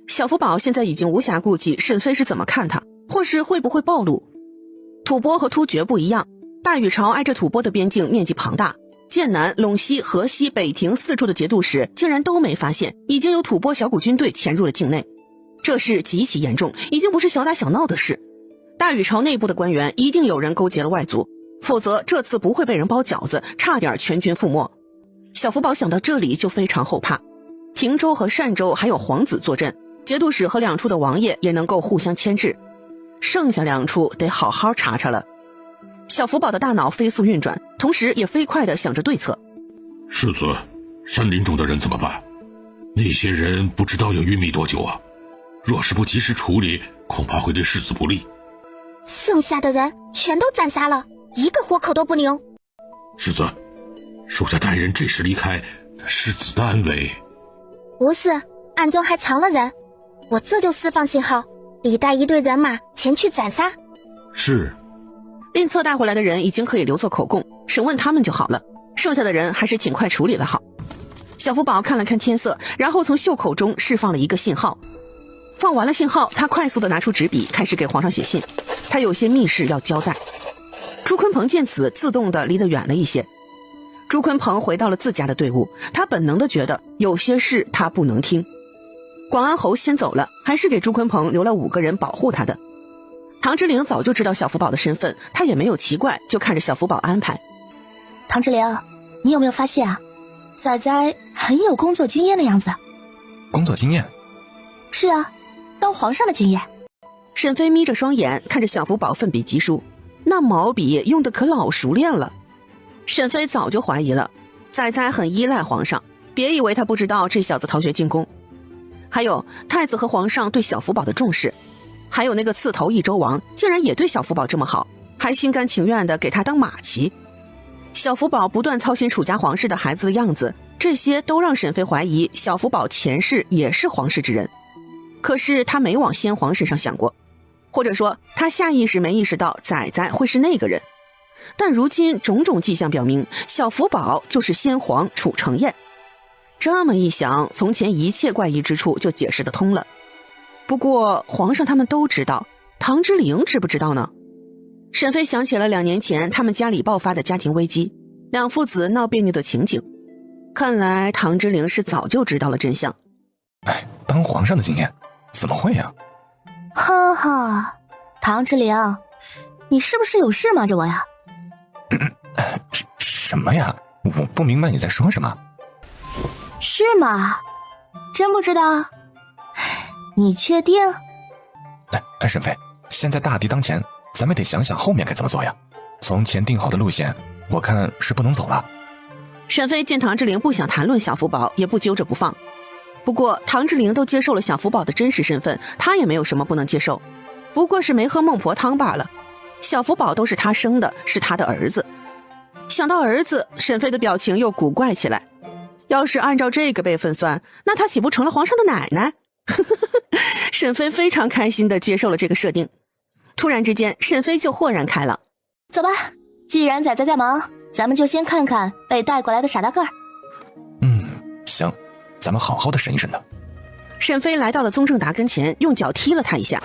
小福宝现在已经无暇顾及沈飞是怎么看他，或是会不会暴露。吐蕃和突厥不一样，大禹朝挨着吐蕃的边境面积庞大，剑南、陇西、河西、北庭四处的节度使竟然都没发现已经有吐蕃小股军队潜入了境内，这事极其严重，已经不是小打小闹的事。大禹朝内部的官员一定有人勾结了外族，否则这次不会被人包饺子，差点全军覆没。小福宝想到这里就非常后怕，亭州和单州还有皇子坐镇，节度使和两处的王爷也能够互相牵制，剩下两处得好好查查了。小福宝的大脑飞速运转，同时也飞快地想着对策。世子，山林中的人怎么办？那些人不知道要晕迷多久啊，若是不及时处理，恐怕会对世子不利。剩下的人全都斩杀了，一个活口都不留。世子，属下带人这时离开，世子的安危。不是，暗中还藏了人，我这就释放信号，你带一队人马前去斩杀。是。令策带回来的人已经可以留作口供，审问他们就好了，剩下的人还是尽快处理了好。小福宝看了看天色，然后从袖口中释放了一个信号。放完了信号，他快速地拿出纸笔，开始给皇上写信。他有些密事要交代。朱坤鹏见此，自动地离得远了一些。朱坤鹏回到了自家的队伍，他本能地觉得有些事他不能听。广安侯先走了，还是给朱坤鹏留了5个人保护他的。唐之陵早就知道小福宝的身份，他也没有奇怪，就看着小福宝安排。唐之陵，你有没有发现啊，仔仔很有工作经验的样子。工作经验？是啊，当皇上的经验。沈飞眯着双眼看着小福宝奋笔疾书，那毛笔用的可老熟练了。沈飞早就怀疑了，仔仔很依赖皇上，别以为他不知道这小子逃学进宫。还有太子和皇上对小福宝的重视，还有那个刺头益州王竟然也对小福宝这么好，还心甘情愿地给他当马骑。小福宝不断操心楚家皇室的孩子的样子，这些都让沈飞怀疑小福宝前世也是皇室之人。可是他没往先皇身上想过，或者说他下意识没意识到仔仔会是那个人。但如今种种迹象表明，小福宝就是先皇楚成彦。这么一想，从前一切怪异之处就解释得通了。不过皇上他们都知道，唐之陵知不知道呢？沈飞想起了2年前他们家里爆发的家庭危机，两父子闹别扭的情景，看来唐之陵是早就知道了真相。当皇上的经验怎么会呀？哈哈，唐之陵，你是不是有事瞒着我呀？什么呀？我不明白你在说什么。是吗？真不知道？你确定？沈飞，现在大敌当前，咱们得想想后面该怎么做呀。从前定好的路线，我看是不能走了。沈飞见唐之陵不想谈论小福宝，也不揪着不放。不过唐之陵都接受了小福宝的真实身份，他也没有什么不能接受，不过是没喝孟婆汤罢了。小福宝都是他生的，是他的儿子。想到儿子，沈飞的表情又古怪起来。要是按照这个辈分算，那他岂不成了皇上的奶奶？沈飞非常开心地接受了这个设定。突然之间，沈飞就豁然开朗。走吧，既然仔仔在忙，咱们就先看看被带过来的傻大个儿。行，咱们好好的审一审他。沈飞来到了宗正达跟前，用脚踢了他一下。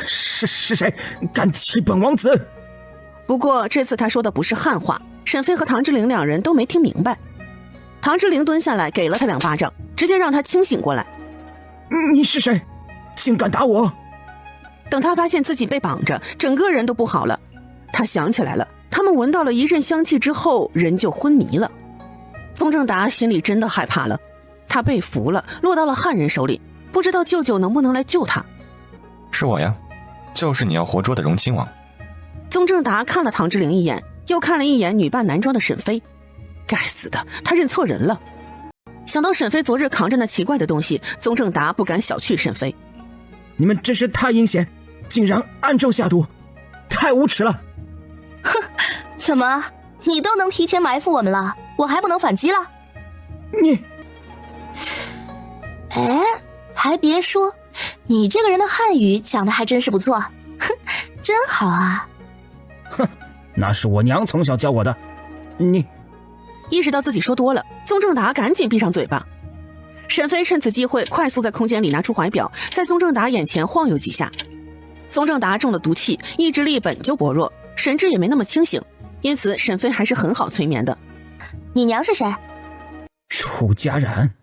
是谁敢欺本王子？不过这次他说的不是汉话，沈飞和唐之陵2人都没听明白。唐之陵蹲下来给了他2巴掌，直接让他清醒过来。你是谁？竟敢打我？等他发现自己被绑着，整个人都不好了。他想起来了，他们闻到了一阵香气之后，人就昏迷了。宗正达心里真的害怕了，他被俘了，落到了汉人手里，不知道舅舅能不能来救他。是我呀，就是你要活捉的荣亲王。宗正达看了唐之陵一眼，又看了一眼女扮男装的沈飞。该死的，他认错人了。想到沈飞昨日扛着那奇怪的东西，宗正达不敢小觑沈飞。你们真是太阴险，竟然暗中下毒，太无耻了。哼，怎么你都能提前埋伏我们了，我还不能反击了？你，还别说，你这个人的汉语讲的还真是不错，哼，真好啊。哼，那是我娘从小教我的。你意识到自己说多了，宗正达赶紧闭上嘴巴。沈飞趁此机会快速在空间里拿出怀表，在宗正达眼前晃悠几下。宗正达中了毒气，意志力本就薄弱，神志也没那么清醒，因此沈飞还是很好催眠的。你娘是谁？楚家然。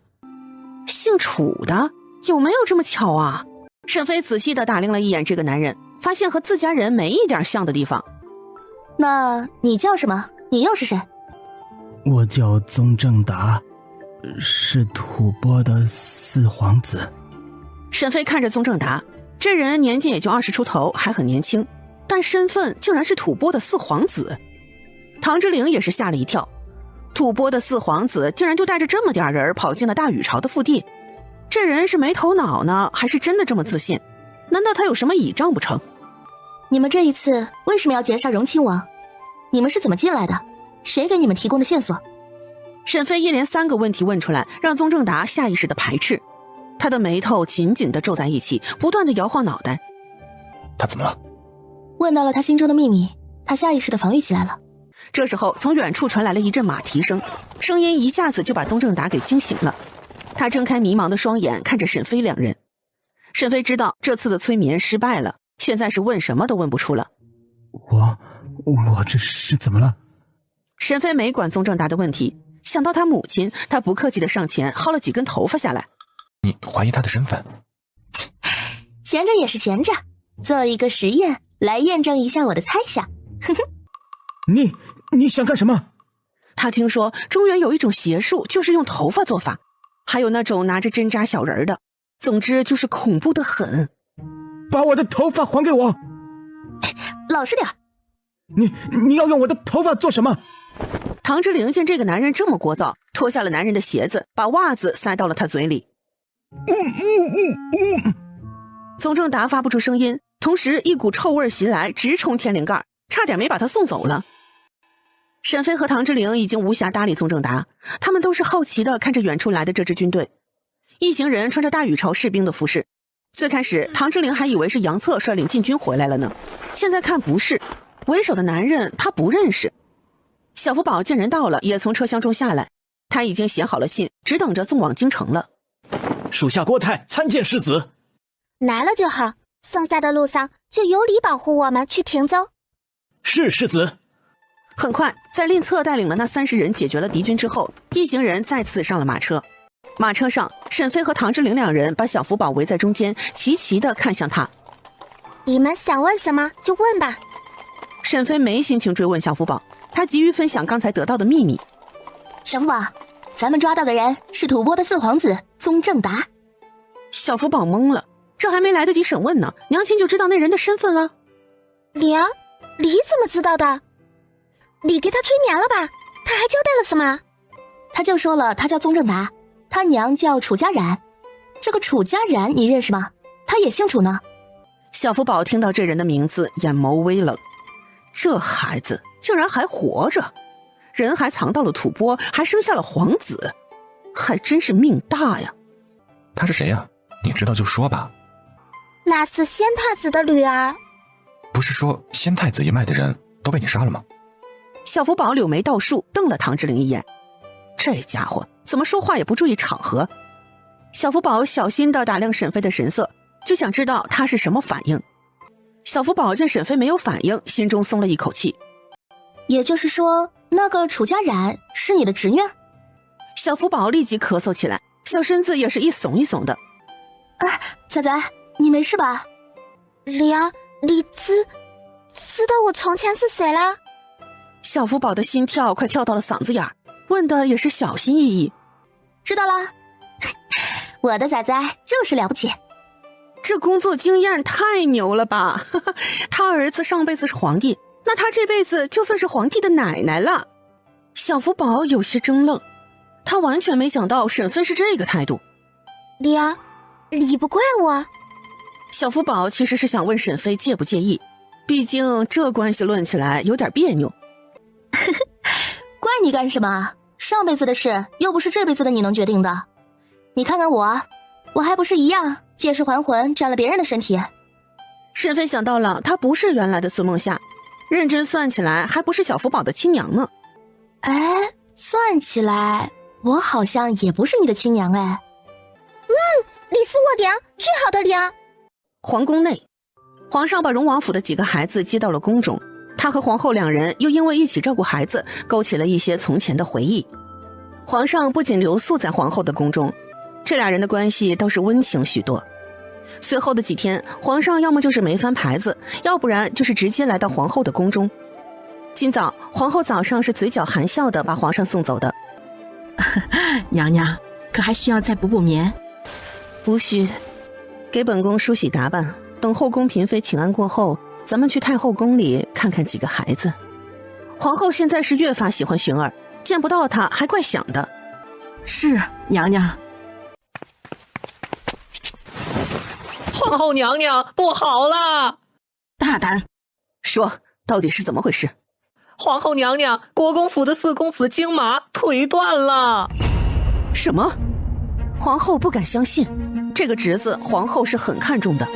姓楚的？有没有这么巧啊？沈飞仔细地打量了一眼这个男人，发现和自家人没一点像的地方。那你叫什么？你又是谁？我叫宗正达，是吐蕃的四皇子。沈飞看着宗正达，这人年纪也就20出头，还很年轻，但身份竟然是吐蕃的四皇子。唐之灵也是吓了一跳，吐蕃的四皇子竟然就带着这么点人跑进了大禹朝的腹地，这人是没头脑呢，还是真的这么自信？难道他有什么倚仗不成？你们这一次为什么要劫杀荣亲王？你们是怎么进来的？谁给你们提供的线索？沈飞一连3个问题问出来，让宗正达下意识的排斥，他的眉头紧紧地皱在一起，不断地摇晃脑袋。他怎么了？问到了他心中的秘密，他下意识地防御起来了。这时候从远处传来了一阵马蹄声，声音一下子就把宗正达给惊醒了。他睁开迷茫的双眼看着沈飞两人。沈飞知道这次的催眠失败了，现在是问什么都问不出了。我这是怎么了？沈飞没管宗正达的问题，想到他母亲，他不客气地上前薅了几根头发下来。你怀疑他的身份？闲着也是闲着，做一个实验来验证一下我的猜想。你想干什么？他听说中原有一种邪术，就是用头发做法，还有那种拿着针扎小人的，总之就是恐怖得很。把我的头发还给我！老实点。你要用我的头发做什么？唐之灵见这个男人这么聒噪，脱下了男人的鞋子，把袜子塞到了他嘴里。宗正达发不出声音，同时一股臭味袭来，直冲天灵盖，差点没把他送走了。沈飞和唐之灵已经无暇搭理宗正达，他们都是好奇地看着远处来的这支军队。一行人穿着大禹朝士兵的服饰，最开始唐之灵还以为是杨策率领禁军回来了呢，现在看不是，为首的男人他不认识。小福宝见人到了，也从车厢中下来，他已经写好了信，只等着送往京城了。属下郭泰参见世子。来了就好，剩下的路上就由你保护我们去停州。是世子。很快，在令策带领了那30人解决了敌军之后，一行人再次上了马车。马车上，沈飞和唐之灵两人把小福宝围在中间，齐齐地看向他。你们想问什么就问吧。沈飞没心情追问小福宝，他急于分享刚才得到的秘密。小福宝，咱们抓到的人是吐蕃的四皇子宗正达。小福宝懵了，这还没来得及审问呢，娘亲就知道那人的身份了。娘，你怎么知道的？你给他催眠了吧？他还交代了什么？他就说了，他叫宗正达，他娘叫楚家然。这个楚家然你认识吗？他也姓楚呢。小福宝听到这人的名字，眼眸微冷，这孩子竟然还活着，人还藏到了吐蕃，还生下了皇子，还真是命大呀。他是谁呀？你知道就说吧。那是先太子的女儿。不是说先太子一脉的人都被你杀了吗？小福宝柳眉倒竖，瞪了唐之灵一眼，这家伙怎么说话也不注意场合。小福宝小心地打量沈飞的神色，就想知道他是什么反应。小福宝见沈飞没有反应，心中松了一口气。也就是说，那个楚家然是你的侄女？小福宝立即咳嗽起来，小身子也是一耸一耸的。啊，仔仔，你没事吧？娘，你知道我从前是谁啦？小福宝的心跳快跳到了嗓子眼儿，问的也是小心翼翼。知道啦。我的仔仔就是了不起。这工作经验太牛了吧！他儿子上辈子是皇帝，那他这辈子就算是皇帝的奶奶了。小福宝有些怔愣，他完全没想到沈飞是这个态度。娘，你不怪我？小福宝其实是想问沈飞介不介意，毕竟这关系论起来有点别扭。怪你干什么？上辈子的事又不是这辈子的你能决定的。你看看我还不是一样借尸还魂占了别人的身体。沈飞想到了，他不是原来的孙梦夏，认真算起来还不是小福宝的亲娘呢。哎，算起来我好像也不是你的亲娘哎。李斯我粮，最好的粮。皇宫内，皇上把荣王府的几个孩子接到了宫中，他和皇后两人又因为一起照顾孩子，勾起了一些从前的回忆。皇上不仅留宿在皇后的宫中，这俩人的关系倒是温情许多。随后的几天，皇上要么就是没翻牌子，要不然就是直接来到皇后的宫中。今早，皇后早上是嘴角含笑的把皇上送走的。娘娘，可还需要再补眠？不需，给本宫梳洗打扮，等后宫嫔妃请安过后，咱们去太后宫里看看几个孩子。皇后现在是越发喜欢寻儿，见不到她还怪想的。是，娘娘。皇后娘娘，不好了！大胆！说，到底是怎么回事？皇后娘娘，国公府的四公子金马腿断了。什么？皇后不敢相信，这个侄子皇后是很看重的。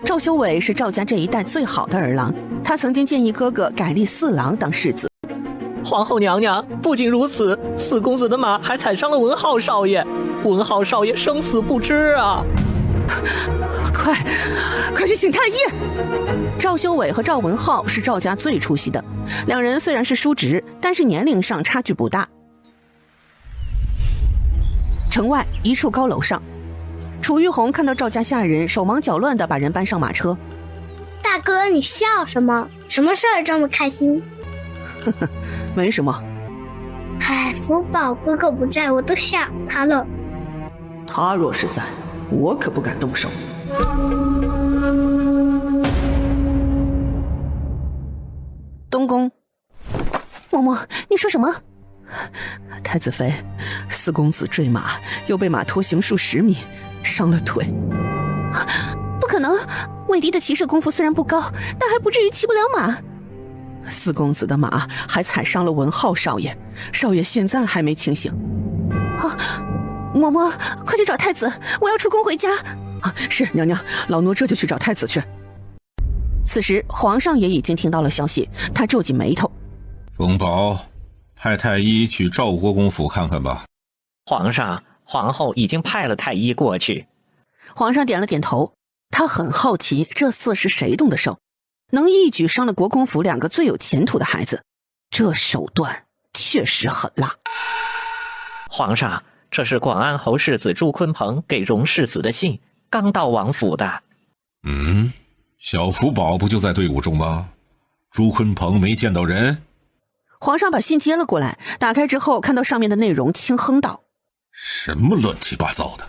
赵修伟是赵家这一代最好的儿郎，他曾经建议哥哥改立四郎当世子。皇后娘娘，不仅如此，四公子的马还踩伤了文浩少爷，文浩少爷生死不知啊！快去请太医！赵修伟和赵文浩是赵家最出息的，两人虽然是叔侄，但是年龄上差距不大。城外一处高楼上，楚玉红看到赵家下人手忙脚乱地把人搬上马车。大哥，你笑什么？什么事儿这么开心？呵呵，没什么。哎，福宝哥哥不在，我都吓他了。他若是在，我可不敢动手。东宫，嬷嬷，你说什么？太子妃，四公子坠马，又被马拖行数10米，伤了腿。不可能，魏迪的骑射功夫虽然不高，但还不至于骑不了马。四公子的马还踩伤了文浩少爷，少爷现在还没清醒。啊，嬷嬷，快去找太子，我要出宫回家。啊，是娘娘，老奴这就去找太子去。此时皇上也已经听到了消息，他皱紧眉头。冯宝，派太医去赵国公府看看吧。皇上，皇后已经派了太医过去。皇上点了点头，他很好奇这厮是谁动的手，能一举伤了国公府2个最有前途的孩子，这手段确实很辣。皇上，这是广安侯世子朱坤鹏给荣世子的信，刚到王府的。小福宝不就在队伍中吗？朱坤鹏没见到人？皇上把信接了过来，打开之后看到上面的内容，轻哼道：什么乱七八糟的！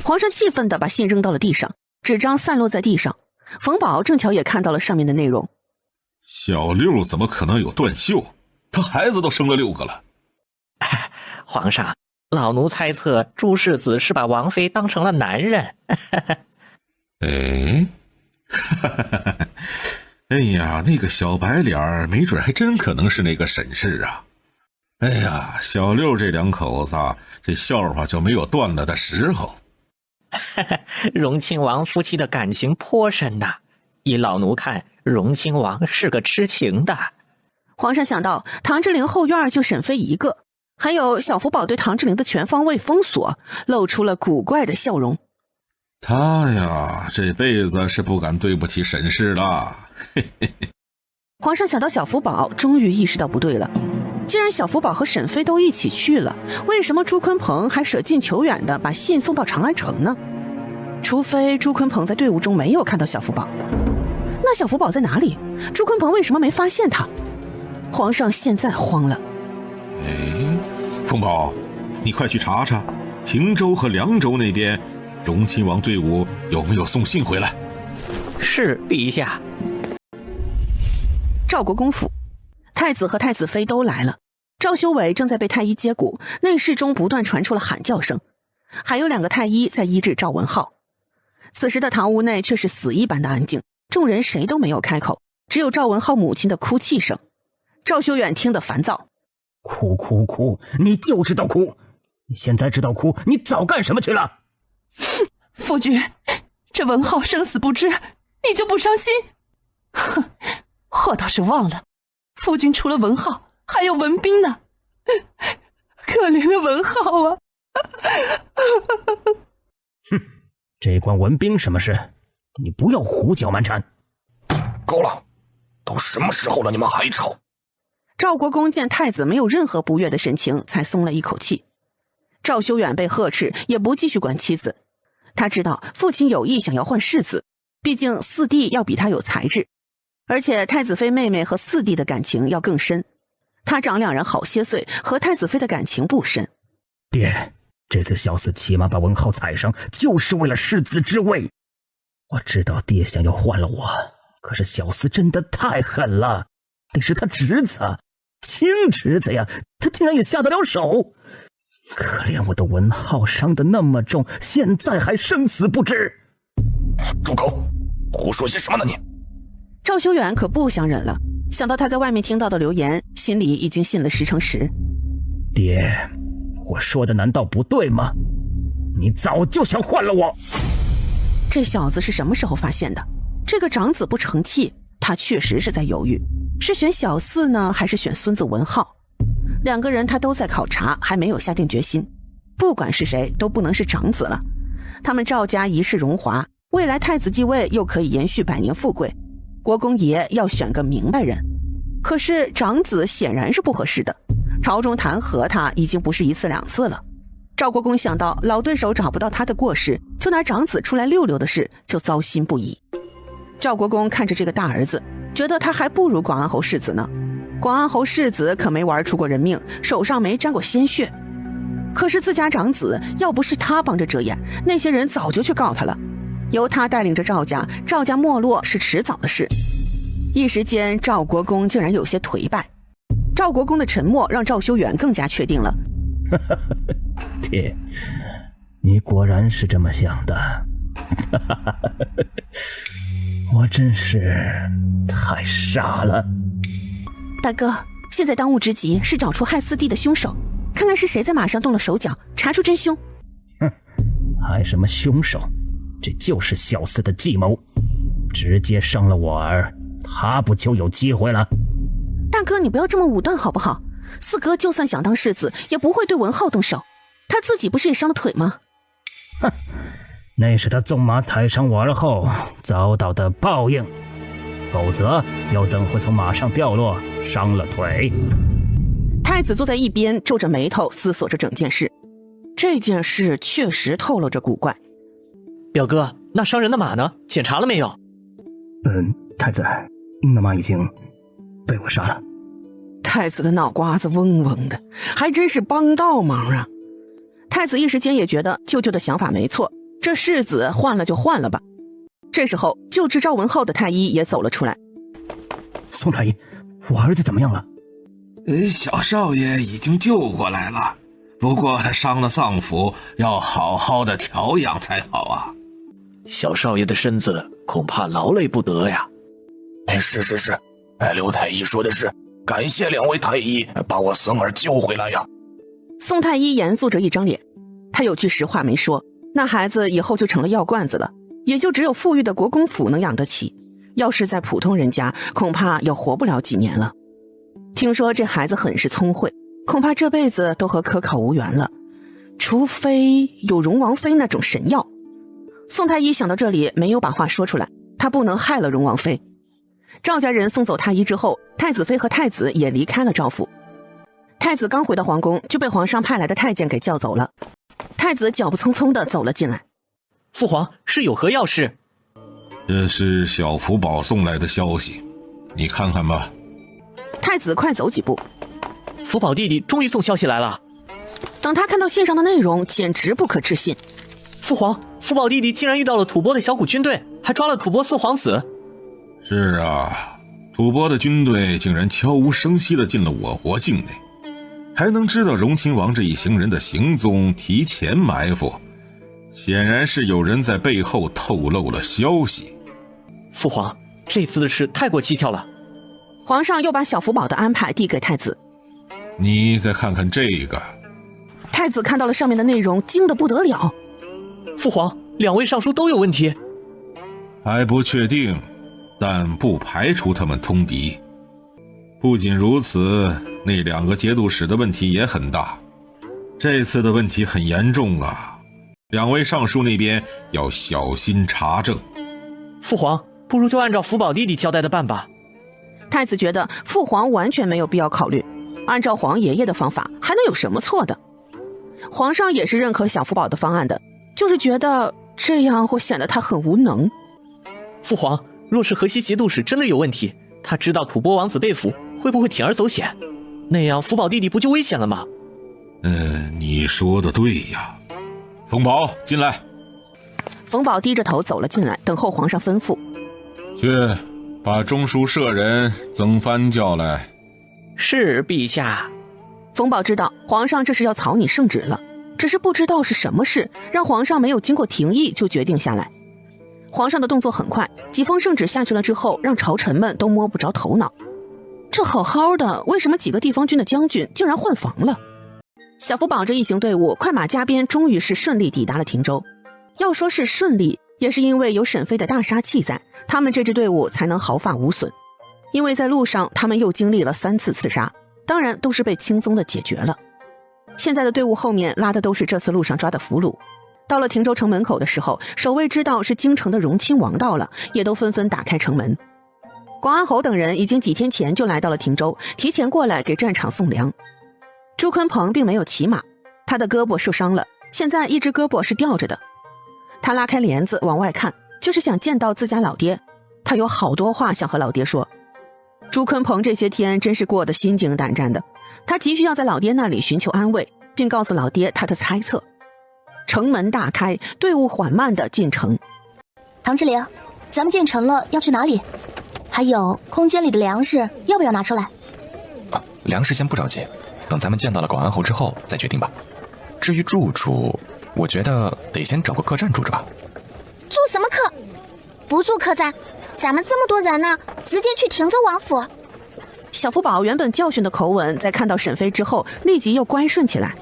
皇上气愤地把信扔到了地上，纸张散落在地上。冯宝正巧也看到了上面的内容。小六怎么可能有断袖？他孩子都生了6个了。皇上，老奴猜测朱世子是把王妃当成了男人。哎，哎呀，那个小白脸没准还真可能是那个沈氏啊！哎呀，小六这2口子，这笑话就没有断了的时候。荣亲王夫妻的感情颇深呐，依老奴看，荣亲王是个痴情的。皇上想到唐志陵后院就沈妃一个，还有小福宝对唐志陵的全方位封锁，露出了古怪的笑容。他呀，这辈子是不敢对不起沈氏了。皇上想到小福宝，终于意识到不对了。既然小福宝和沈妃都一起去了，为什么朱坤鹏还舍近求远的把信送到长安城呢？除非朱坤鹏在队伍中没有看到小福宝。那小福宝在哪里？朱坤鹏为什么没发现他？皇上现在慌了。凤宝，你快去查查亭州和凉州那边荣亲王队伍有没有送信回来。是，陛下。赵国公府，太子和太子妃都来了。赵修伟正在被太医接骨，内室中不断传出了喊叫声，还有2个太医在医治赵文浩。此时的堂屋内却是死一般的安静，众人谁都没有开口，只有赵文浩母亲的哭泣声。赵修远听得烦躁，哭哭哭，你就知道哭，你现在知道哭，你早干什么去了？夫君，这文浩生死不知，你就不伤心？哼，我倒是忘了，夫君除了文浩还有文斌呢，可怜的文浩啊！这关文兵什么事？你不要胡搅蛮缠。够了，都什么时候了，你们还吵？赵国公见太子没有任何不悦的神情，才松了一口气。赵修远被呵斥，也不继续管妻子。他知道父亲有意想要换世子，毕竟四弟要比他有才智，而且太子妃妹妹和四弟的感情要更深。他长两人好些岁，和太子妃的感情不深。爹，这次小厮骑马把文浩踩伤，就是为了世子之位。我知道爹想要换了我，可是小厮真的太狠了，那是他侄子，亲侄子呀，他竟然也下得了手。可怜我的文浩伤得那么重，现在还生死不知。住口！胡说些什么呢你？赵修远可不想忍了，想到他在外面听到的流言，心里已经信了10成10。爹，我说的难道不对吗？你早就想换了我。这小子是什么时候发现的？这个长子不成器，他确实是在犹豫，是选小四呢，还是选孙子文浩？2个人他都在考察，还没有下定决心。不管是谁，都不能是长子了。他们赵家一世荣华，未来太子继位又可以延续100年富贵，国公爷要选个明白人。可是长子显然是不合适的，朝中弹劾他已经不是1次2次了。赵国公想到老对手找不到他的过失，就拿长子出来溜溜的事，就糟心不已。赵国公看着这个大儿子，觉得他还不如广安侯世子呢。广安侯世子可没玩出过人命，手上没沾过鲜血。可是自家长子要不是他帮着遮掩，那些人早就去告他了。由他带领着赵家没落是迟早的事。一时间赵国公竟然有些颓败。赵国公的沉默让赵修远更加确定了。爹，你果然是这么想的。我真是太傻了。大哥，现在当务之急是找出害四弟的凶手，看看是谁在马上动了手脚，查出真凶。还什么凶手？这就是小厮的计谋，直接伤了我儿，他不就有机会了？大哥，你不要这么武断好不好？四哥就算想当世子，也不会对文浩动手，他自己不是也伤了腿吗？哼，那是他纵马踩伤我儿后遭到的报应，否则又怎会从马上掉落，伤了腿？太子坐在一边，皱着眉头思索着整件事。这件事确实透露着古怪。表哥，那伤人的马呢？检查了没有？太子，那马已经被我杀了。太子的脑瓜子嗡嗡的，还真是帮倒忙啊。太子一时间也觉得舅舅的想法没错，这世子换了就换了吧。这时候救治赵文浩的太医也走了出来。宋太医，我儿子怎么样了？小少爷已经救过来了，不过他伤了脏腑，要好好的调养才好啊。小少爷的身子恐怕劳累不得呀。是，刘太医说的是，感谢2位太医把我孙儿救回来呀。宋太医严肃着一张脸，他有句实话没说，那孩子以后就成了药罐子了，也就只有富裕的国公府能养得起，要是在普通人家，恐怕也活不了几年了。听说这孩子很是聪慧，恐怕这辈子都和科考无缘了，除非有荣王妃那种神药。宋太医想到这里，没有把话说出来，他不能害了荣王妃。赵家人送走太医之后，太子妃和太子也离开了赵府。太子刚回到皇宫，就被皇上派来的太监给叫走了。太子脚步匆匆地走了进来。父皇，是有何要事？这是小福宝送来的消息，你看看吧。太子快走几步。福宝弟弟终于送消息来了。等他看到信上的内容，简直不可置信。父皇，福宝弟弟竟然遇到了吐蕃的小股军队，还抓了吐蕃4皇子。是啊，吐蕃的军队竟然悄无声息地进了我国境内，还能知道荣亲王这一行人的行踪，提前埋伏，显然是有人在背后透露了消息。父皇，这次的事太过蹊跷了。皇上又把小福宝的安排递给太子。你再看看这个。太子看到了上面的内容，惊得不得了。父皇，2位尚书都有问题。还不确定，但不排除他们通敌。不仅如此，那2个节度使的问题也很大。这次的问题很严重啊，两位尚书那边要小心查证。父皇，不如就按照福宝弟弟交代的办吧。太子觉得父皇完全没有必要考虑，按照皇爷爷的方法还能有什么错的。皇上也是认可小福宝的方案的，就是觉得这样会显得他很无能。父皇，若是河西节度使真的有问题，他知道吐蕃王子被俘，会不会铤而走险？那样福宝弟弟不就危险了吗？你说的对呀。冯宝，进来。冯宝低着头走了进来，等候皇上吩咐。去把中书舍人曾蕃叫来。是陛下。冯宝知道皇上这是要草拟圣旨了，只是不知道是什么事，让皇上没有经过廷议就决定下来。皇上的动作很快，几封圣旨下去了之后，让朝臣们都摸不着头脑。这好好的，为什么几个地方军的将军竟然换防了？小福宝这一行队伍快马加鞭，终于是顺利抵达了亭州。要说是顺利，也是因为有沈飞的大杀器在，他们这支队伍才能毫发无损。因为在路上他们又经历了3次刺杀，当然都是被轻松的解决了。现在的队伍后面拉的都是这次路上抓的俘虏。到了亭州城门口的时候，守卫知道是京城的荣亲王到了，也都纷纷打开城门。广安侯等人已经几天前就来到了亭州，提前过来给战场送粮。朱坤鹏并没有骑马，他的胳膊受伤了，现在一只胳膊是吊着的。他拉开帘子往外看，就是想见到自家老爹，他有好多话想和老爹说。朱坤鹏这些天真是过得心惊胆战的，他急需要在老爹那里寻求安慰，并告诉老爹他的猜测。城门大开，队伍缓慢地进城。唐志玲，咱们进城了，要去哪里？还有空间里的粮食要不要拿出来？粮食先不着急，等咱们见到了广安侯之后再决定吧。至于住处，我觉得得先找个客栈住着吧。住什么客？不住客栈，咱们这么多人呢，直接去亭州王府。小福宝原本教训的口吻，在看到沈飞之后立即又乖顺起来。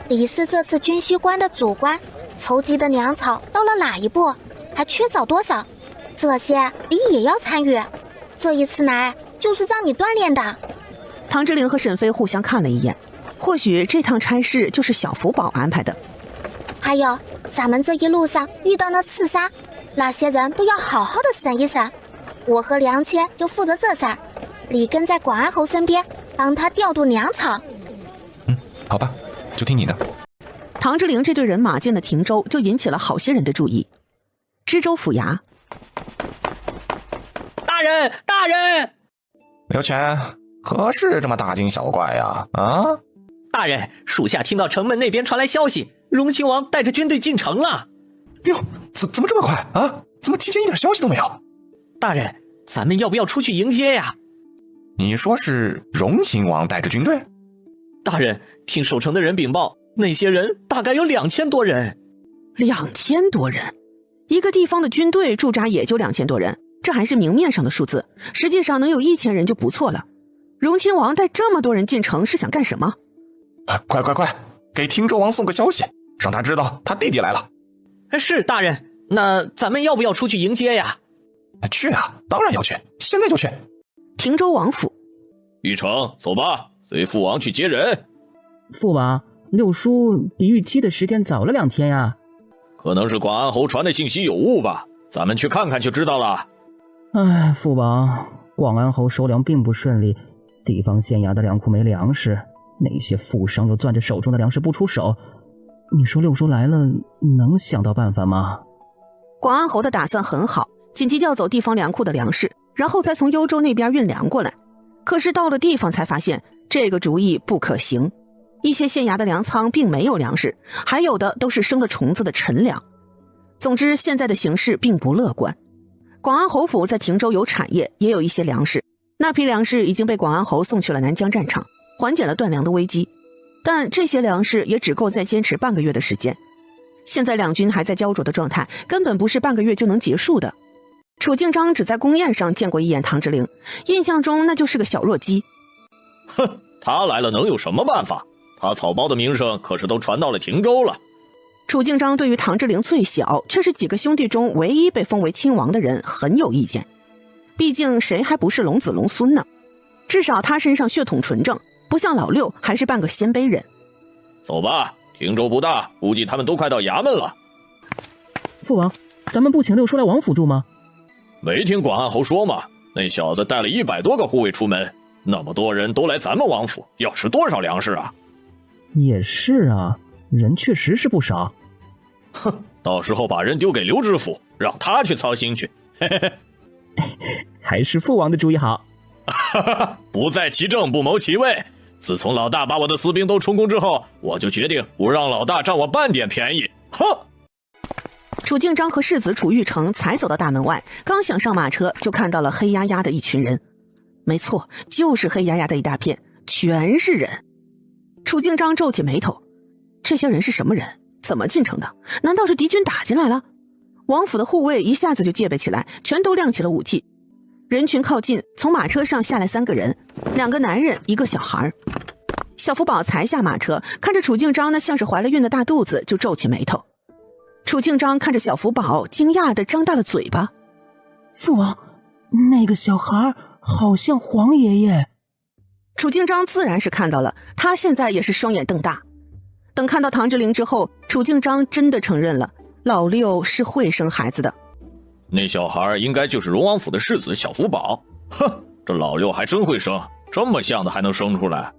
李是这次军需官的主官，筹集的粮草到了哪一步，还缺少多少，这些李也要参与。这一次来就是让你锻炼的。唐之玲和沈飞互相看了一眼，或许这趟差事就是小福宝安排的。还有咱们这一路上遇到那刺杀，那些人都要好好的审一审。我和梁谦就负责这事儿，李跟在广安侯身边，帮他调度粮草。好吧，就听你的。唐之玲这队人马进了亭州，就引起了好些人的注意。知州府衙，大人，大人！刘全，何事这么大惊小怪呀？啊！大人，属下听到城门那边传来消息，荣亲王带着军队进城了。哟，怎么这么快啊？怎么提前一点消息都没有？大人，咱们要不要出去迎接呀？你说是荣亲王带着军队？大人，听守城的人禀报，那些人大概有2000多人。2000多人？一个地方的军队驻扎也就2000多人，这还是明面上的数字，实际上能有1000人就不错了。荣亲王带这么多人进城是想干什么？快，给亭州王送个消息，让他知道他弟弟来了。是，大人。那咱们要不要出去迎接呀？去啊，当然要去，现在就去。亭州王府，玉成，走吧，随父王去接人。父王，六叔比预期的时间早了2天呀。可能是广安侯传的信息有误吧，咱们去看看就知道了。唉，父王，广安侯收粮并不顺利，地方县衙的粮库没粮食，那些富商又攥着手中的粮食不出手，你说六叔来了能想到办法吗？广安侯的打算很好，紧急调走地方粮库的粮食，然后再从幽州那边运粮过来。可是到了地方才发现这个主意不可行，一些县衙的粮仓并没有粮食，还有的都是生了虫子的陈粮。总之现在的形势并不乐观。广安侯府在亭州有产业，也有一些粮食，那批粮食已经被广安侯送去了南疆战场，缓解了断粮的危机，但这些粮食也只够再坚持半个月的时间。现在两军还在焦灼的状态，根本不是半个月就能结束的。楚敬章只在宫宴上见过一眼唐之陵，印象中那就是个小弱鸡。哼，他来了能有什么办法？他草包的名声可是都传到了亭州了。楚敬章对于唐之陵最小却是几个兄弟中唯一被封为亲王的人很有意见，毕竟谁还不是龙子龙孙呢？至少他身上血统纯正，不像老六还是半个鲜卑人。走吧，汀州不大，估计他们都快到衙门了。父王，咱们不请六叔来王府住吗？没听广安侯说吗？那小子带了100多个护卫出门，那么多人都来咱们王府，要吃多少粮食啊？也是啊，人确实是不少。哼，到时候把人丢给刘知府，让他去操心去。嘿嘿嘿，还是父王的主意好。哈哈，不在其政，不谋其位。自从老大把我的私兵都充公之后，我就决定不让老大占我半点便宜。哼！楚敬章和世子楚玉成才走到大门外，刚想上马车，就看到了黑压压的一群人。没错，就是黑压压的一大片，全是人。楚敬章皱起眉头，这些人是什么人？怎么进城的？难道是敌军打进来了？王府的护卫一下子就戒备起来，全都亮起了武器。人群靠近，从马车上下来3个人，2个男人，1个小孩。小福宝才下马车，看着楚敬章那像是怀了孕的大肚子，就皱起眉头。楚敬章看着小福宝，惊讶地张大了嘴巴。父王，那个小孩好像黄爷爷。楚敬章自然是看到了，他现在也是双眼瞪大。等看到唐之灵之后，楚敬章真的承认了，老六是会生孩子的。那小孩应该就是荣王府的世子小福宝。哼，这老六还真会生，这么像的还能生出来。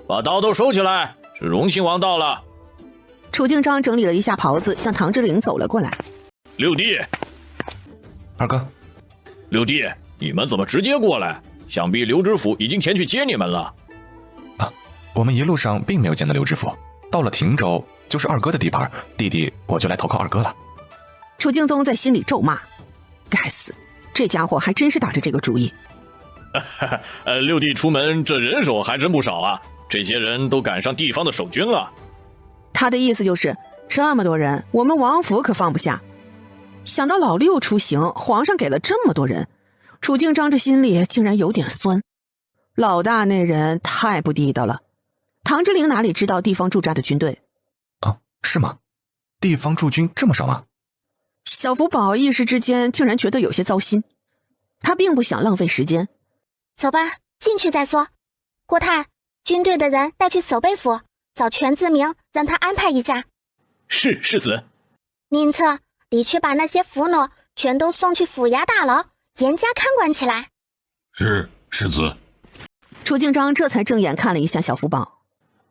把刀都收起来，是荣亲王到了。楚敬章整理了一下袍子，向唐之灵走了过来。六弟，二哥，六弟，你们怎么直接过来？想必刘知府已经前去接你们了。啊，我们一路上并没有见到刘知府，到了汀州就是二哥的地盘，弟弟我就来投靠二哥了。楚敬宗在心里咒骂，该死，这家伙还真是打着这个主意。六弟出门这人手还真不少啊，这些人都赶上地方的守军了。他的意思就是这么多人，我们王府可放不下。想到老六出行，皇上给了这么多人，楚敬章这心里竟然有点酸。老大那人太不地道了，唐之灵哪里知道地方驻扎的军队？啊，是吗？地方驻军这么少吗？小福宝一时之间竟然觉得有些糟心，他并不想浪费时间。走吧，进去再说。国泰，军队的人带去守备府，找全志明，让他安排一下。是，世子。宁策，你去把那些俘虏全都送去府衙大牢，严加看管起来。是，世子。楚敬章这才正眼看了一下小福宝。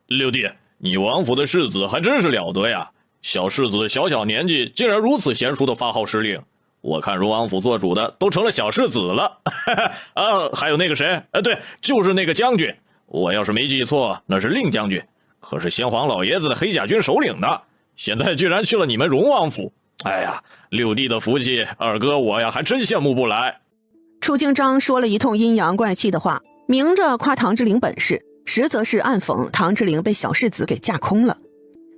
六弟，你王府的世子还真是了得呀！小世子小年纪竟然如此娴熟的发号施令，我看荣王府做主的都成了小世子了。还有那个谁，对，就是那个将军，我要是没记错，那是令将军，可是先皇老爷子的黑甲军首领呢，现在居然去了你们荣王府。哎呀，六弟的福气，二哥我呀还真羡慕不来。楚敬章说了一通阴阳怪气的话，明着夸唐之灵本事，实则是暗讽唐之灵被小世子给架空了。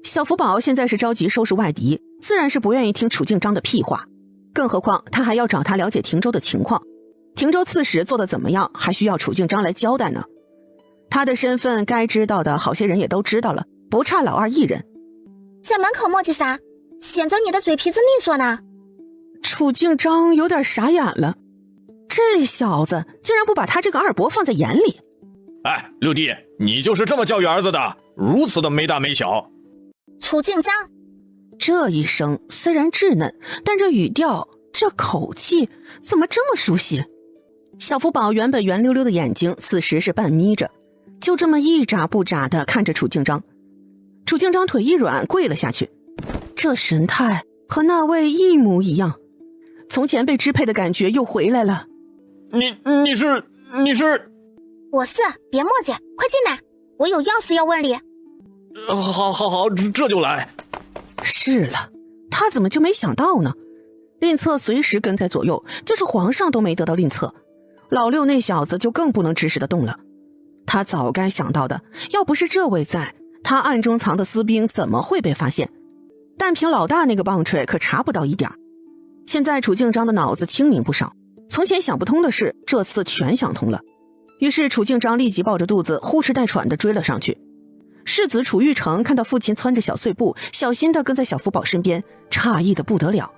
小福宝现在是着急收拾外敌，自然是不愿意听楚敬章的屁话，更何况他还要找他了解汀州的情况，汀州刺史做得怎么样，还需要楚敬章来交代呢。他的身份该知道的好些人也都知道了，不差老二一人。在门口磨叽啥？显着你的嘴皮子利索呢。楚敬章有点傻眼了，这小子竟然不把他这个二伯放在眼里。哎，六弟，你就是这么教育儿子的，如此的没大没小。楚敬章这一声虽然稚嫩，但这语调这口气怎么这么熟悉？小福宝原本圆溜溜的眼睛此时是半眯着，就这么一眨不眨地看着楚敬章。楚敬章腿一软跪了下去，这神态和那位一模一样，从前被支配的感觉又回来了。你是我是，别磨叽，快进来，我有要事要问你。好，这就来。是了，他怎么就没想到呢？令策随时跟在左右，就是皇上都没得到令策，老六那小子就更不能指使得动了。他早该想到的，要不是这位在，他暗中藏的私兵怎么会被发现？但凭老大那个棒槌可查不到一点。现在楚敬章的脑子清明不少，从前想不通的事，这次全想通了。于是楚敬章立即抱着肚子呼哧带喘地追了上去。世子楚玉成看到父亲蹿着小碎步，小心地跟在小福宝身边，诧异得不得了。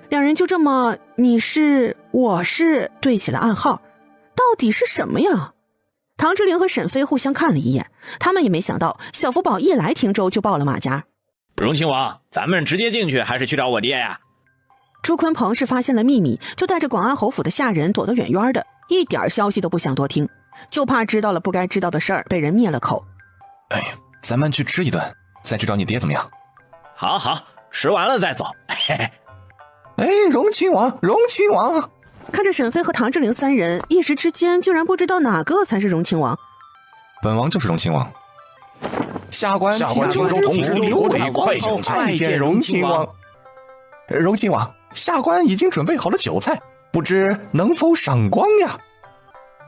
两人就这么你是我是对起了暗号，到底是什么呀？唐之灵和沈飞互相看了一眼，他们也没想到小福宝一来汀州就报了马甲。荣亲王，咱们直接进去还是去找我爹呀？朱坤鹏是发现了秘密，就带着广安侯府的下人躲得远远的，一点消息都不想多听，就怕知道了不该知道的事儿，被人灭了口。哎，咱们去吃一顿，再去找你爹怎么样？好好，吃完了再走。嘿嘿。哎，荣亲王，荣亲王！看着沈飞和唐之灵三人，一时之间竟然不知道哪个才是荣亲王。本王就是荣亲王。下官汀州同知刘伟拜见荣亲王。荣亲王，下官已经准备好了酒菜，不知能否赏光呀？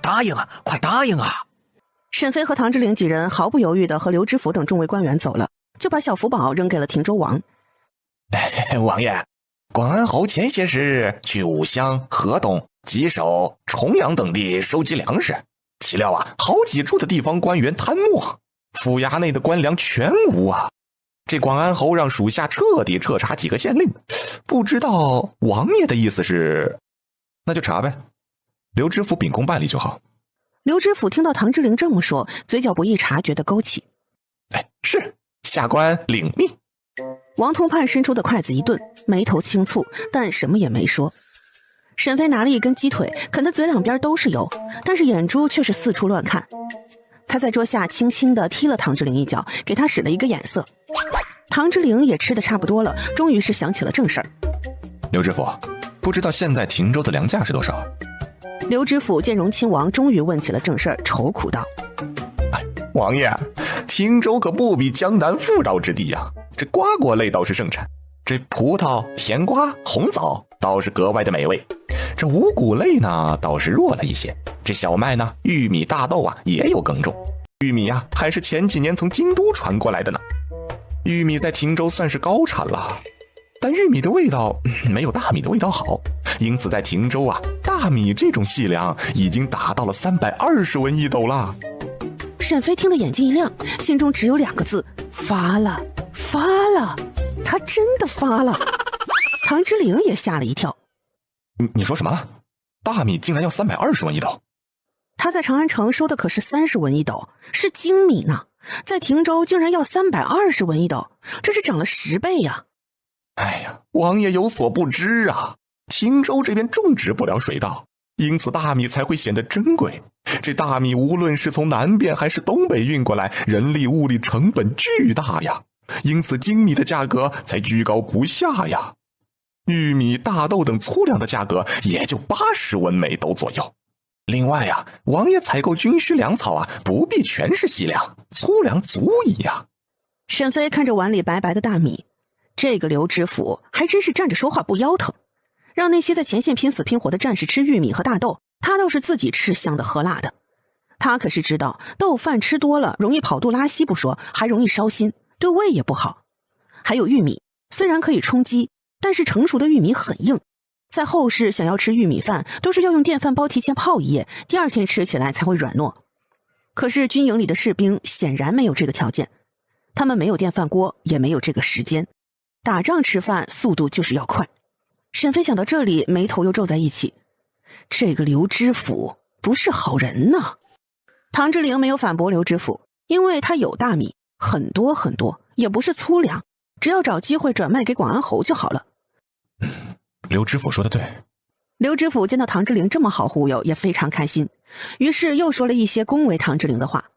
答应啊，快答应啊！沈飞和唐之灵几人毫不犹豫地和刘知府等众位官员走了，就把小福宝扔给了汀州王。王爷，广安侯前些时日去武乡、河东、吉首、重阳等地收集粮食，岂料啊，好几处的地方官员贪墨，府衙内的官粮全无啊！这广安侯让属下彻底彻查几个县令，不知道王爷的意思是？那就查呗，刘知府秉公办理就好。刘知府听到唐之灵这么说，嘴角不易察觉的勾起。是，下官领命。王通判伸出的筷子一顿，眉头轻蹙，但什么也没说。沈飞拿了一根鸡腿，啃得嘴两边都是油，但是眼珠却是四处乱看。他在桌下轻轻地踢了唐之灵一脚，给他使了一个眼色。唐之灵也吃得差不多了，终于是想起了正事儿。刘知府，不知道现在汀州的粮价是多少？刘知府见荣亲王终于问起了正事儿，愁苦道：王爷，汀州可不比江南富饶之地呀，这瓜果类倒是盛产，这葡萄、甜瓜、红枣倒是格外的美味，这五谷类呢倒是弱了一些，这小麦呢、玉米、大豆啊也有耕种，玉米啊还是前几年从京都传过来的呢。玉米在汀州算是高产了，但玉米的味道没有大米的味道好，因此在汀州啊，大米这种细粮已经达到了320文一斗了。沈飞听得眼睛一亮，心中只有2个字：发了，发了！他真的发了。唐之灵也吓了一跳。你说什么？大米竟然要320文一斗？他在长安城收的可是30文一斗，是精米呢，在汀州竟然要320文一斗，这是涨了10倍呀！哎呀，王爷有所不知啊，汀州这边种植不了水稻，因此大米才会显得珍贵。这大米无论是从南边还是东北运过来，人力物力成本巨大呀，因此精米的价格才居高不下呀。玉米、大豆等粗粮的价格也就80文每斗左右。另外啊，王爷采购军需粮草啊，不必全是细粮，粗粮足矣呀。沈飞看着碗里白白的大米，这个刘知府还真是站着说话不腰疼，让那些在前线拼死拼活的战士吃玉米和大豆，他倒是自己吃香的喝辣的。他可是知道豆饭吃多了容易跑肚拉稀不说，还容易烧心，对胃也不好。还有玉米，虽然可以充饥，但是成熟的玉米很硬，在后世想要吃玉米饭，都是要用电饭煲提前泡一夜，第二天吃起来才会软糯。可是军营里的士兵显然没有这个条件，他们没有电饭锅，也没有这个时间。打仗吃饭速度就是要快。沈飞想到这里，眉头又皱在一起。这个刘知府不是好人呢。唐之灵没有反驳刘知府，因为他有大米，很多很多，也不是粗粮，只要找机会转卖给广安侯就好了。刘知府说的对。刘知府见到唐之灵这么好忽悠，也非常开心，于是又说了一些恭维唐之灵的话。